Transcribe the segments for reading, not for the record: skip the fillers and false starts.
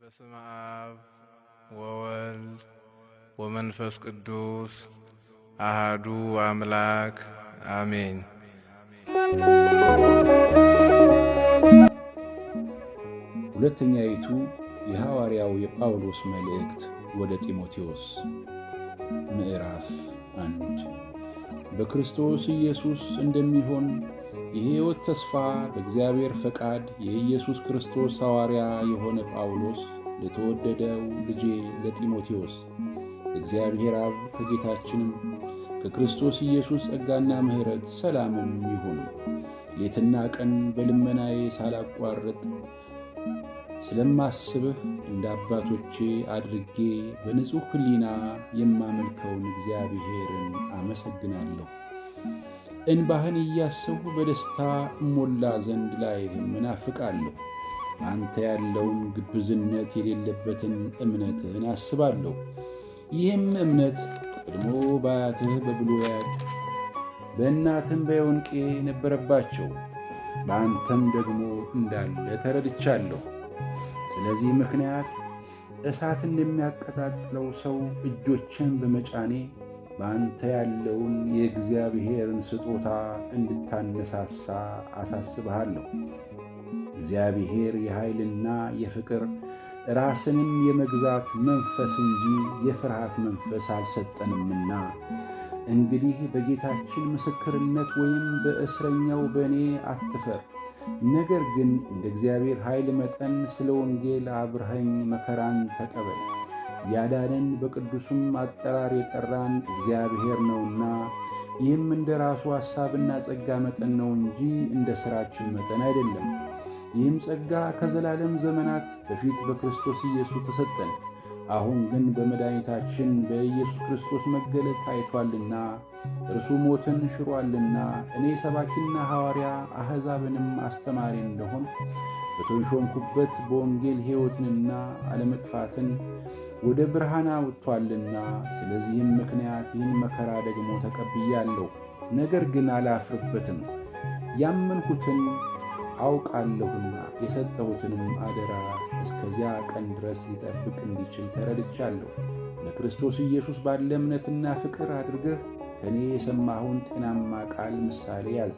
በስመ አብ ወወልድ ወመንፈስ ቅዱስ አሃዱ አምላክ አሜን። ሁለተኛይቱ የሐዋርያው የጳውሎስ መልእክት ወደ ጢሞቴዎስ ምዕራፍ 1 በክርስቶስ ኢየሱስ እንደሚሆን የሕይወት ተስፋ በእግዚአብሔር ፈቃድ የኢየሱስ ክርስቶስ ሐዋርያ የሆነ ጳውሎስ ለተወደደው ልጄ ለጢሞቴዎስ እግዚአብሔር አብ ከጌታችንም ከክርስቶስ ኢየሱስ ጸጋና ምሕረት ሰላምም ይሁን። ሌትና ቀን በልመናዬ ሳላቋርጥ ስለማስብህ እንደ አባቶቼ አድርጌ በንጹሕ ሕሊና የማመልከውን እግዚአብሔርን አመሰግናለሁ። እንባህን እያሰብሁ በደስታ እሞላ ዘንድ ላይህም እናፍቃለሁ። አንተ ያለውን ግብዝነት የሌለበትን እምነትህን አስባለሁ። ይህም እምነት ቀድሞ በአያትህ በብሉያድ በእናትህም በዮንቄ ነበረባቸው፣ በአንተም ደግሞ እንዳለ ተረድቻለሁ። ስለዚህ ምክንያት እሳት እንደሚያቀጣጥለው ሰው እጆችን በመጫኔ በአንተ ያለውን የእግዚአብሔርን ስጦታ እንድታነሳሳ አሳስብሃለሁ። እግዚአብሔር የኃይልና የፍቅር ራስንም የመግዛት መንፈስ እንጂ የፍርሃት መንፈስ አልሰጠንምና። እንግዲህ በጌታችን ምስክርነት ወይም በእስረኛው በእኔ አትፈር። ነገር ግን እንደ እግዚአብሔር ኃይል መጠን ስለ ወንጌል አብረኸኝ መከራን ተቀበል። ያዳነን በቅዱሱም አጠራር የጠራን እግዚአብሔር ነውና፣ ይህም እንደ ራሱ ሐሳብና ጸጋ መጠን ነው እንጂ እንደ ሥራችን መጠን አይደለም። ይህም ጸጋ ከዘላለም ዘመናት በፊት በክርስቶስ ኢየሱስ ተሰጠን። አሁን ግን በመድኃኒታችን በኢየሱስ ክርስቶስ መገለጥ ታይቷልና፣ እርሱ ሞትን ሽሯልና፣ እኔ ሰባኪና ሐዋርያ አሕዛብንም አስተማሪ እንደሆን በተሾምኩበት በወንጌል ሕይወትንና አለመጥፋትን ወደ ብርሃን አውጥቶአልና፣ ስለዚህም ምክንያት ይህን መከራ ደግሞ ተቀብያለሁ። ነገር ግን አላፍርበትም። ያመንኩትን አውቃለሁና የሰጠሁትንም አደራ እስከዚያ ቀን ድረስ ሊጠብቅ እንዲችል ተረድቻለሁ። ለክርስቶስ ኢየሱስ ባለ እምነትና ፍቅር አድርገህ ከእኔ የሰማኸውን ጤናማ ቃል ምሳሌ ያዝ።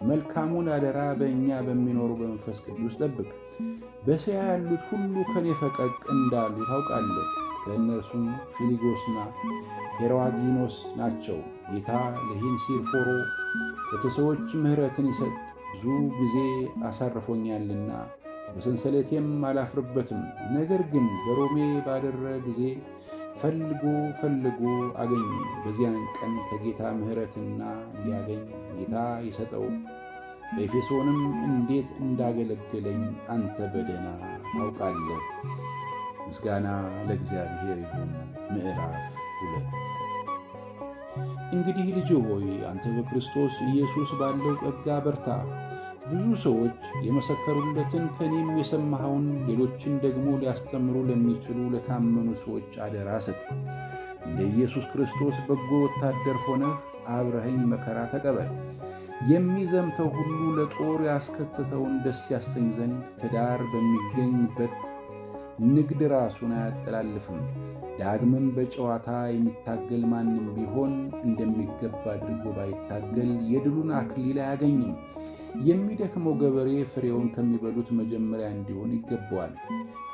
መልካሙን አደራ በእኛ በሚኖሩ በመንፈስ ቅዱስ ጠብቅ። በእስያ ያሉት ሁሉ ከእኔ ፈቀቅ እንዳሉ ታውቃለህ። ከእነርሱም ፊሊጎስና ሄርዋጊኖስ ናቸው። ጌታ ለሂንሲፎሮ ለሰዎች ምሕረትን ይሰጥ ብዙ ጊዜ አሳርፎኛልና በሰንሰለቴም አላፍርበትም። ነገር ግን በሮሜ ባደረ ጊዜ ፈልጎ አገኘ። በዚያን ቀን ከጌታ ምሕረትና እንዲያገኝ ጌታ ይሰጠው። በኤፌሶንም እንዴት እንዳገለገለኝ አንተ በደህና ታውቃለህ። ምስጋና ለእግዚአብሔር ይሁን። ምዕራፍ 2 እንግዲህ ልጅ ሆይ አንተ በክርስቶስ ኢየሱስ ባለው ጸጋ በርታ። ብዙ ሰዎች የመሰከሩለትን ከእኔም የሰማኸውን ሌሎችን ደግሞ ሊያስተምሩ ለሚችሉ ለታመኑ ሰዎች አደራ ስጥ። እንደ ኢየሱስ ክርስቶስ በጎ ወታደር ሆነህ አብረኸኝ መከራ ተቀበል። የሚዘምተው ሁሉ ለጦር ያስከተተውን ደስ ያሰኝ ዘንድ ትዳር በሚገኝበት ንግድ ራሱን አያጠላልፍም። ዳግምም በጨዋታ የሚታገል ማንም ቢሆን እንደሚገባ አድርጎ ባይታገል የድሉን አክሊል አያገኝም። የሚደክመው ገበሬ ፍሬውን ከሚበሉት መጀመሪያ እንዲሆን ይገባዋል።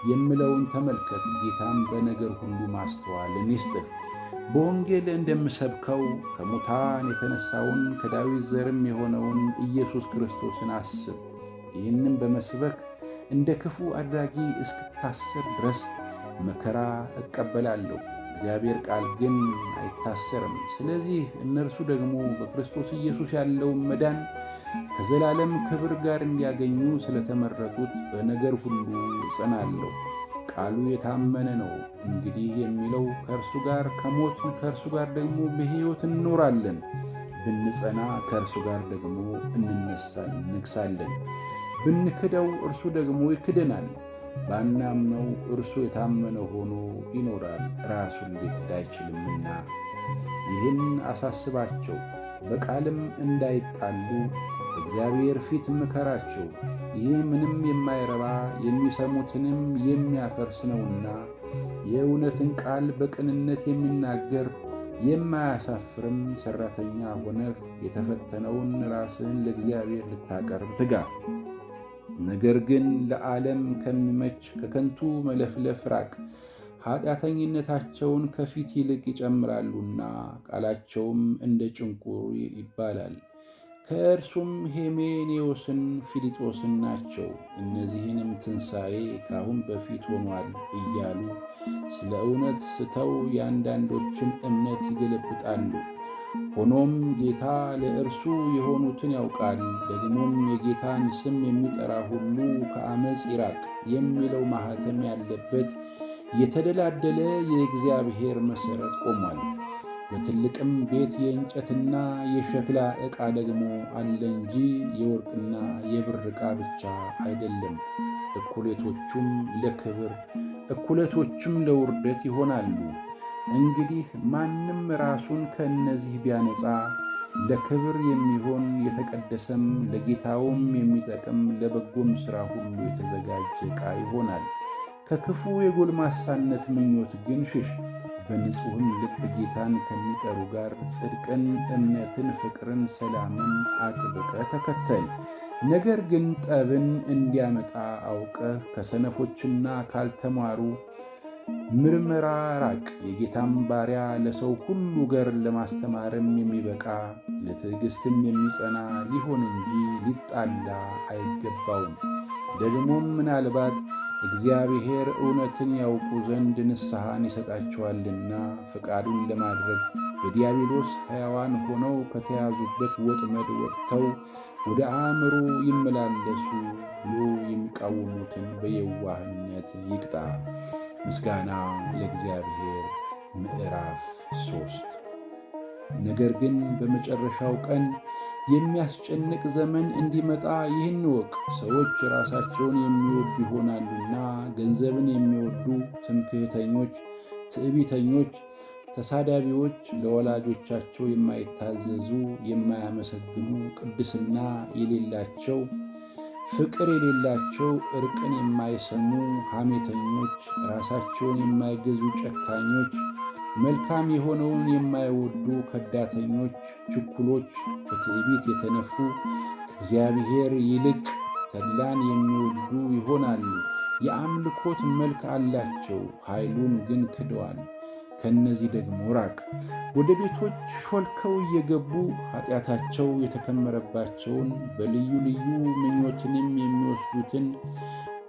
የምለውን ተመልከት። ጌታም በነገር ሁሉ ማስተዋልን ይስጥህ። በወንጌል እንደምሰብከው ከሙታን የተነሳውን ከዳዊት ዘርም የሆነውን ኢየሱስ ክርስቶስን አስብ። ይህንም በመስበክ እንደ ክፉ አድራጊ እስክታሰር ድረስ መከራ እቀበላለሁ። እግዚአብሔር ቃል ግን አይታሰርም። ስለዚህ እነርሱ ደግሞ በክርስቶስ ኢየሱስ ያለውን መዳን ከዘላለም ክብር ጋር እንዲያገኙ ስለተመረጡት በነገር ሁሉ እጸናለሁ። ቃሉ የታመነ ነው። እንግዲህ የሚለው ከእርሱ ጋር ከሞትን ከእርሱ ጋር ደግሞ በሕይወት እንኖራለን። ብንጸና ከእርሱ ጋር ደግሞ እንነግሣለን። ብንክደው እርሱ ደግሞ ይክደናል። ባናምነው እርሱ የታመነ ሆኖ ይኖራል፣ ራሱን ሊክድ አይችልምና። ይህን አሳስባቸው፣ በቃልም እንዳይጣሉ በእግዚአብሔር ፊት ምከራቸው። ይህ ምንም የማይረባ የሚሰሙትንም የሚያፈርስ ነውና የእውነትን ቃል በቅንነት የሚናገር የማያሳፍርም ሠራተኛ ሆነህ የተፈተነውን ራስህን ለእግዚአብሔር ልታቀርብ ትጋ። ነገር ግን ለዓለም ከሚመች ከከንቱ መለፍለፍ ራቅ። ኃጢአተኝነታቸውን ከፊት ይልቅ ይጨምራሉና ቃላቸውም እንደ ጭንቁር ይባላል። ከእርሱም ሄሜኔዎስን ፊልጦስን ናቸው። እነዚህንም ትንሣኤ ከአሁን በፊት ሆኗል እያሉ ስለ እውነት ስተው የአንዳንዶችን እምነት ይገለብጣሉ። ሆኖም ጌታ ለእርሱ የሆኑትን ያውቃል። ደግሞም የጌታን ስም የሚጠራ ሁሉ ከአመፅ ይራቅ የሚለው ማኅተም ያለበት የተደላደለ የእግዚአብሔር መሠረት ቆሟል። በትልቅም ቤት የእንጨትና የሸክላ ዕቃ ደግሞ አለ እንጂ የወርቅና የብር ዕቃ ብቻ አይደለም። እኩሌቶቹም ለክብር እኩሌቶቹም ለውርደት ይሆናሉ። እንግዲህ ማንም ራሱን ከእነዚህ ቢያነጻ ለክብር የሚሆን የተቀደሰም ለጌታውም የሚጠቅም ለበጎም ሥራ ሁሉ የተዘጋጀ ዕቃ ይሆናል። ከክፉ የጎልማሳነት ምኞት ግን ሽሽ። በንጹሕም ልብ ጌታን ከሚጠሩ ጋር ጽድቅን፣ እምነትን፣ ፍቅርን፣ ሰላምን አጥብቀ ተከተል። ነገር ግን ጠብን እንዲያመጣ አውቀህ ከሰነፎችና ካልተማሩ ምርመራ ራቅ። የጌታም ባሪያ ለሰው ሁሉ ገር ለማስተማርም የሚበቃ ለትዕግሥትም የሚጸና ሊሆን እንጂ ሊጣላ አይገባውም። ደግሞም ምናልባት እግዚአብሔር እውነትን ያውቁ ዘንድ ንስሐን ይሰጣቸዋልና ፈቃዱን ለማድረግ በዲያብሎስ ሕያዋን ሆነው ከተያዙበት ወጥመድ ወጥተው ወደ አእምሮ ይመላለሱ ብሎ የሚቃወሙትን በየዋህነት ይቅጣ። ምስጋና ለእግዚአብሔር። ምዕራፍ 3 ነገር ግን በመጨረሻው ቀን የሚያስጨንቅ ዘመን እንዲመጣ ይህን እወቅ። ሰዎች ራሳቸውን የሚወዱ ይሆናሉና፣ ገንዘብን የሚወዱ፣ ትምክህተኞች፣ ትዕቢተኞች፣ ተሳዳቢዎች፣ ለወላጆቻቸው የማይታዘዙ፣ የማያመሰግኑ፣ ቅድስና የሌላቸው፣ ፍቅር የሌላቸው፣ ዕርቅን የማይሰሙ፣ ሐሜተኞች፣ ራሳቸውን የማይገዙ፣ ጨካኞች፣ መልካም የሆነውን የማይወዱ፣ ከዳተኞች፣ ችኩሎች፣ በትዕቢት የተነፉ፣ ከእግዚአብሔር ይልቅ ተድላን የሚወዱ ይሆናሉ። የአምልኮት መልክ አላቸው፣ ኃይሉን ግን ክደዋል። ከእነዚህ ደግሞ ራቅ። ወደ ቤቶች ሾልከው እየገቡ ኃጢአታቸው የተከመረባቸውን በልዩ ልዩ ምኞትንም የሚወስዱትን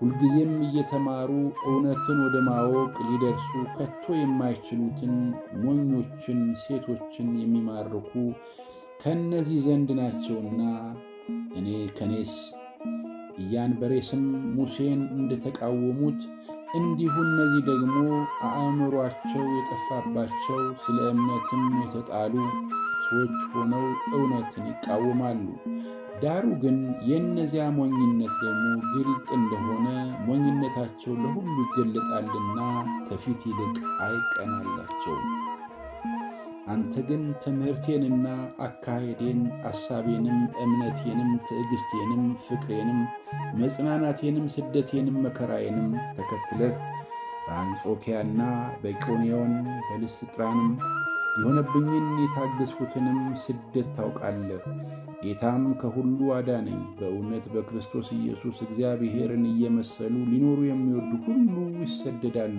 ሁልጊዜም እየተማሩ እውነትን ወደ ማወቅ ሊደርሱ ከቶ የማይችሉትን ሞኞችን ሴቶችን የሚማርኩ ከእነዚህ ዘንድ ናቸውና ከኔስ ኢያንበሬስም ሙሴን እንደተቃወሙት እንዲሁ እነዚህ ደግሞ አእምሯቸው የጠፋባቸው ስለ እምነትም የተጣሉ ሰዎች ሆነው እውነትን ይቃወማሉ። ዳሩ ግን የእነዚያ ሞኝነት ደግሞ ግልጥ እንደሆነ ሞኝነታቸው ለሁሉ ይገለጣልና ከፊት ይልቅ አይቀናላቸውም። አንተ ግን ትምህርቴንና አካሄዴን፣ አሳቤንም፣ እምነቴንም፣ ትዕግሥቴንም፣ ፍቅሬንም፣ መጽናናቴንም፣ ስደቴንም፣ መከራዬንም ተከትለህ በአንጾኪያና በኢቆንዮን በልስጥራንም የሆነብኝን የታገስሁትንም ስደት ታውቃለህ። ጌታም ከሁሉ አዳነኝ። በእውነት በክርስቶስ ኢየሱስ እግዚአብሔርን እየመሰሉ ሊኖሩ የሚወዱ ሁሉ ይሰደዳሉ።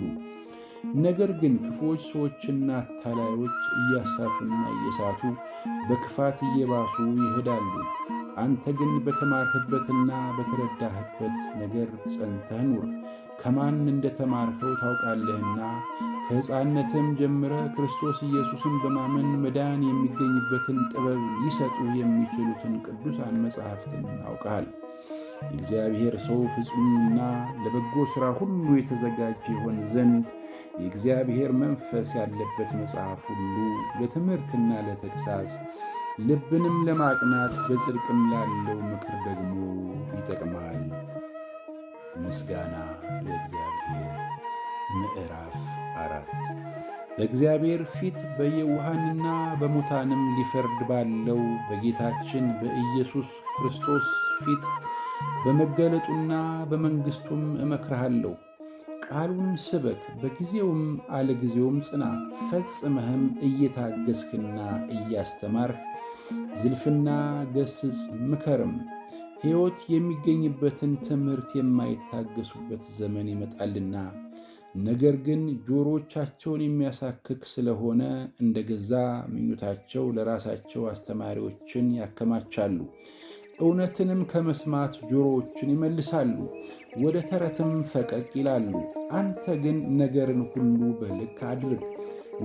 ነገር ግን ክፉዎች ሰዎችና አታላዮች እያሳቱና እየሳቱ በክፋት እየባሱ ይሄዳሉ። አንተ ግን በተማርህበትና በተረዳህበት ነገር ጸንተህ ኑር። ከማን እንደተማርኸው ታውቃለህና ከሕፃንነትም ጀምረህ ክርስቶስ ኢየሱስን በማመን መዳን የሚገኝበትን ጥበብ ሊሰጡ የሚችሉትን ቅዱሳን መጻሕፍትን አውቀሃል። የእግዚአብሔር ሰው ፍጹምና ለበጎ ሥራ ሁሉ የተዘጋጀ ይሆን ዘንድ የእግዚአብሔር መንፈስ ያለበት መጽሐፍ ሁሉ ለትምህርትና ለተግሣጽ ልብንም ለማቅናት በጽድቅም ላለው ምክር ደግሞ ይጠቅማል። ምስጋና ለእግዚአብሔር። ምዕራፍ 4 በእግዚአብሔር ፊት በየዋሃንና በሙታንም ሊፈርድ ባለው በጌታችን በኢየሱስ ክርስቶስ ፊት በመገለጡና በመንግሥቱም እመክርሃለሁ። ቃሉን ስበክ፣ በጊዜውም አለጊዜውም ጽና። ፈጽመህም እየታገስክና እያስተማርህ ዝልፍና ገስጽ፣ ምከርም። ሕይወት የሚገኝበትን ትምህርት የማይታገሱበት ዘመን ይመጣልና። ነገር ግን ጆሮቻቸውን የሚያሳክክ ስለሆነ እንደ ገዛ ምኞታቸው ለራሳቸው አስተማሪዎችን ያከማቻሉ። እውነትንም ከመስማት ጆሮዎችን ይመልሳሉ፣ ወደ ተረትም ፈቀቅ ይላሉ። አንተ ግን ነገርን ሁሉ በልክ አድርግ፣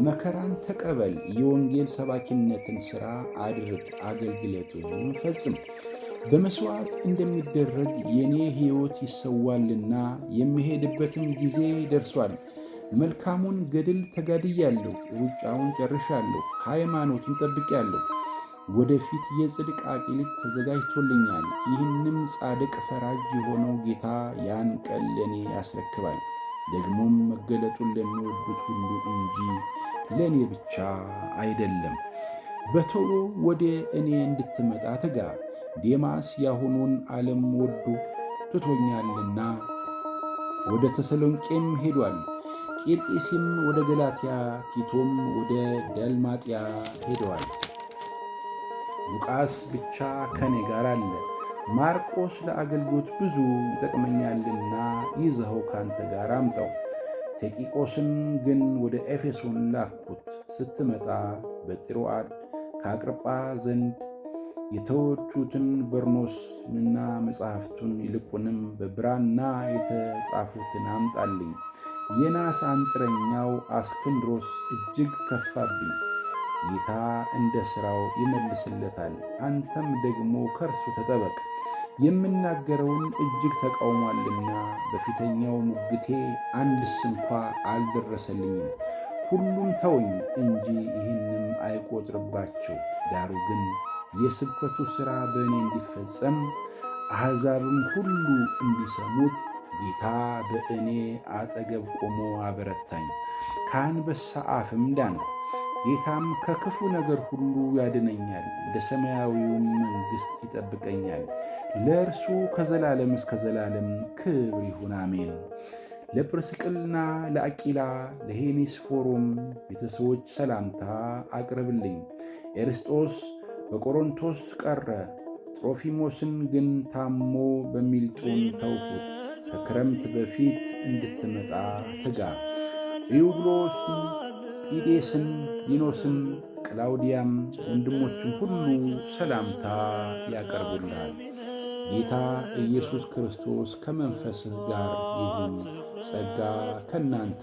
መከራን ተቀበል፣ የወንጌል ሰባኪነትን ሥራ አድርግ፣ አገልግሎትህን ፈጽም። በመሥዋዕት እንደሚደረግ የእኔ ሕይወት ይሰዋልና የምሄድበትም ጊዜ ደርሷል። መልካሙን ገድል ተጋድያለሁ፣ ሩጫውን ጨርሻለሁ፣ ሃይማኖትን ጠብቄአለሁ። ወደፊት የጽድቅ አክሊል ተዘጋጅቶልኛል። ይህንም ጻድቅ ፈራጅ የሆነው ጌታ ያን ቀን ለእኔ ያስረክባል። ደግሞም መገለጡን ለሚወዱት ሁሉ እንጂ ለእኔ ብቻ አይደለም። በቶሎ ወደ እኔ እንድትመጣ ትጋ። ዴማስ ያሁኑን ዓለም ወዶ ትቶኛልና ወደ ተሰሎንቄም ሄዷል። ቂርቄስም ወደ ገላትያ፣ ቲቶም ወደ ዳልማጥያ ሄደዋል። ሉቃስ ብቻ ከኔ ጋር አለ። ማርቆስ ለአገልግሎት ብዙ ይጠቅመኛልና ይዘኸው ካንተ ጋር አምጣው። ቲኪቆስን ግን ወደ ኤፌሶን ላኩት። ስትመጣ በጢሮአድ ከአቅርጳ ዘንድ የተወቹትን በርኖስንና መጻሕፍቱን ይልቁንም በብራና የተጻፉትን አምጣልኝ። የናስ አንጥረኛው አስክንድሮስ እጅግ ከፋብኝ። ጌታ እንደ ሥራው ይመልስለታል። አንተም ደግሞ ከእርሱ ተጠበቅ፣ የምናገረውን እጅግ ተቃውሟልና። በፊተኛው ሙግቴ አንድስ እንኳ አልደረሰልኝም። ሁሉም ተወኝ እንጂ ይህንም አይቆጥርባቸው። ዳሩ ግን የስብከቱ ሥራ በእኔ እንዲፈጸም አሕዛብም ሁሉ እንዲሰሙት ጌታ በእኔ አጠገብ ቆሞ አበረታኝ። ከአንበሳ አፍም ዳንሁ። ጌታም ከክፉ ነገር ሁሉ ያድነኛል፣ ወደ ሰማያዊውም መንግሥት ይጠብቀኛል። ለእርሱ ከዘላለም እስከ ዘላለም ክብር ይሁን፣ አሜን። ለጵርስቅልና ለአቂላ ለሄኔስፎሮም ቤተሰቦች ሰላምታ አቅርብልኝ። ኤርስጦስ በቆሮንቶስ ቀረ፣ ጥሮፊሞስን ግን ታሞ በሚልጦን ተውሁት። ከክረምት በፊት እንድትመጣ ትጋ። ኢውግሎስን፣ ጲዴስን፣ ሊኖስም፣ ቅላውዲያም ወንድሞችም ሁሉ ሰላምታ ያቀርቡልሃል። ጌታ ኢየሱስ ክርስቶስ ከመንፈስህ ጋር ይሁን። ጸጋ ከእናንተ